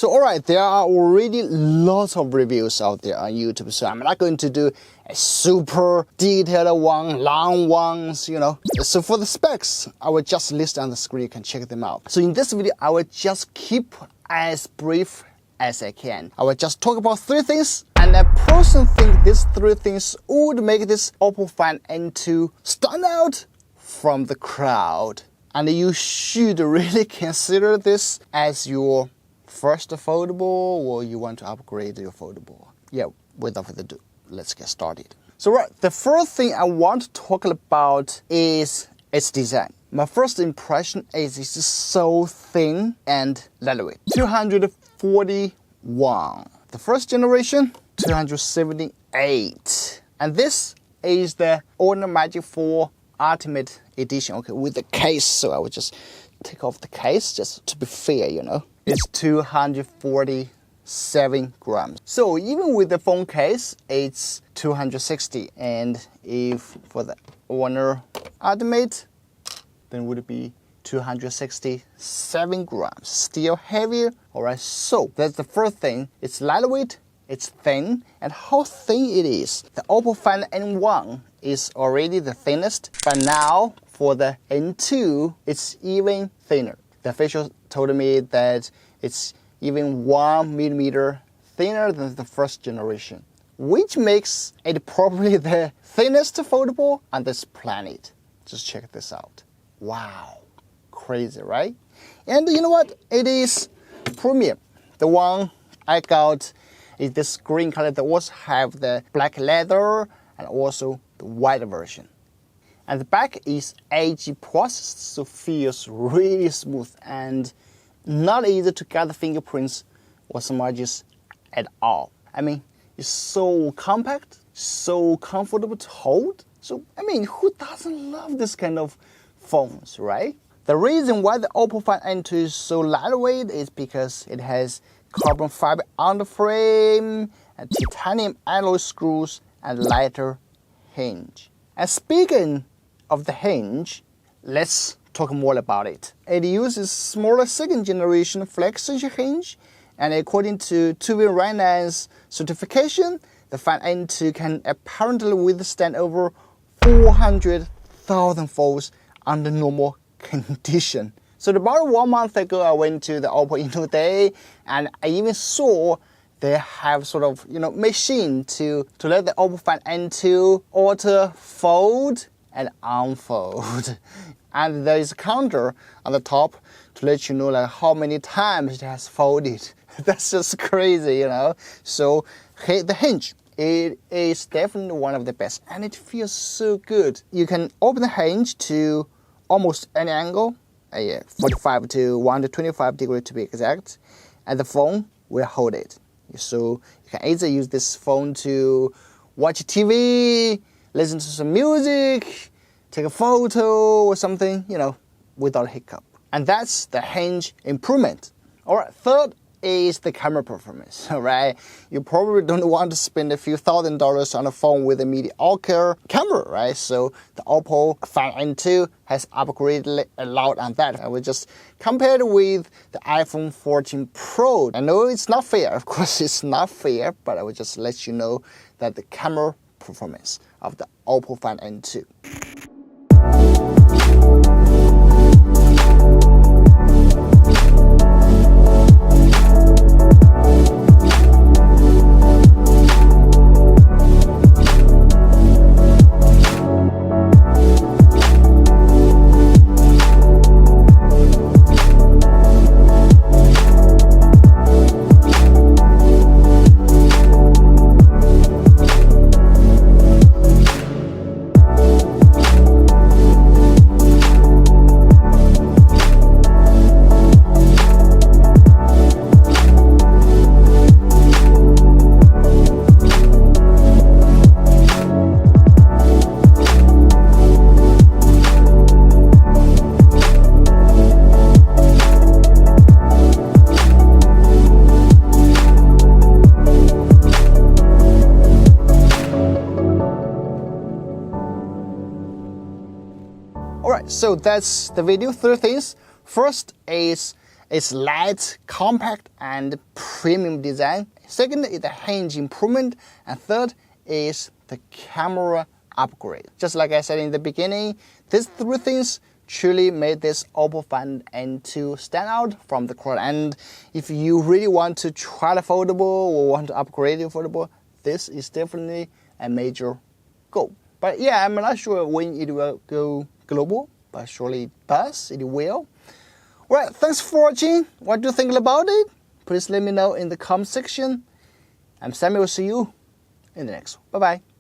So alright, there are already lots of reviews out there on YouTube, so I'm not going to do a super detailed one, long ones, you know. So for the specs, I will just list on the screen, you can check them out. So in this video, I will just keep as brief as I can. I will just talk about 3 things, and I personally think these 3 things would make this OPPO Find N2 stand out from the crowd. And you should really consider this as your first foldable, or you want to upgrade your foldable. Yeah, without further ado, let's get started. So right, the first thing I want to talk about is its design. My first impression is it's so thin and lightweight. 241. The first generation, 278. And this is the Honor Magic 4 Ultimate Edition, okay, with the case. So I will just take off the case just to be fair, you know. It's 247 grams. So even with the phone case, it's 260. And if for the Honor Ultimate, then would it be 267 grams. Still heavier. Alright, so that's the first thing. It's lightweight, it's thin, and how thin it is. The OPPO Find N1 is already the thinnest, but now for the N2, it's even thinner. The official told me that it's even 1 millimeter thinner than the first generation, which makes it probably the thinnest foldable on this planet. Just check this out. Wow, crazy, right? And you know what? It is premium. The one I got is this green color. They also have the black leather and also the white version. And the back is AG processed, so feels really smooth and not easy to get the fingerprints or smudges at all. I mean, it's so compact, so comfortable to hold. So, I mean, who doesn't love this kind of phones, right? The reason why the OPPO Find N2 is so lightweight is because it has carbon fiber underframe and titanium alloy screws and lighter hinge. And speaking of the hinge, let's talk more about it. It uses smaller 2nd generation flex hinge, and according to Rainer's certification, the Find N2 can apparently withstand over 400,000 folds under normal condition. So about 1 month ago, I went to the OPPO Inno Day, and I even saw they have sort of, you know, machine to let the OPPO Find N2 auto fold and unfold. And there is a counter on the top to let you know like how many times it has folded. That's just crazy, you know. So the hinge, it is definitely one of the best, and it feels so good. You can open the hinge to almost any angle, 45 to 125 degrees to be exact, and the phone will hold it. So you can either use this phone to watch TV, listen to some music, take a photo or something, you know, without hiccup. And that's the hinge improvement. Alright, third is the camera performance, alright? You probably don't want to spend a few $1,000s on a phone with a mediocre camera, right? So the OPPO Find N2 has upgraded a lot on that. I will just compare it with the iPhone 14 Pro. I know it's not fair, of course it's not fair, but I will just let you know that the camera performance of the OPPO Find N2. So that's the video. 3 things. First is It's light, compact, and premium design. Second is the hinge improvement. And third is the camera upgrade. Just like I said in the beginning, these three things truly made this OPPO Find N2 stand out from the crowd. And if you really want to try the foldable or want to upgrade your foldable, this is definitely a major goal. But yeah, I'm not sure when it will go global, but surely it does, it will. Alright, thanks for watching. What do you think about it? Please let me know in the comment section. I'm Sami, will see you in the next one. Bye bye.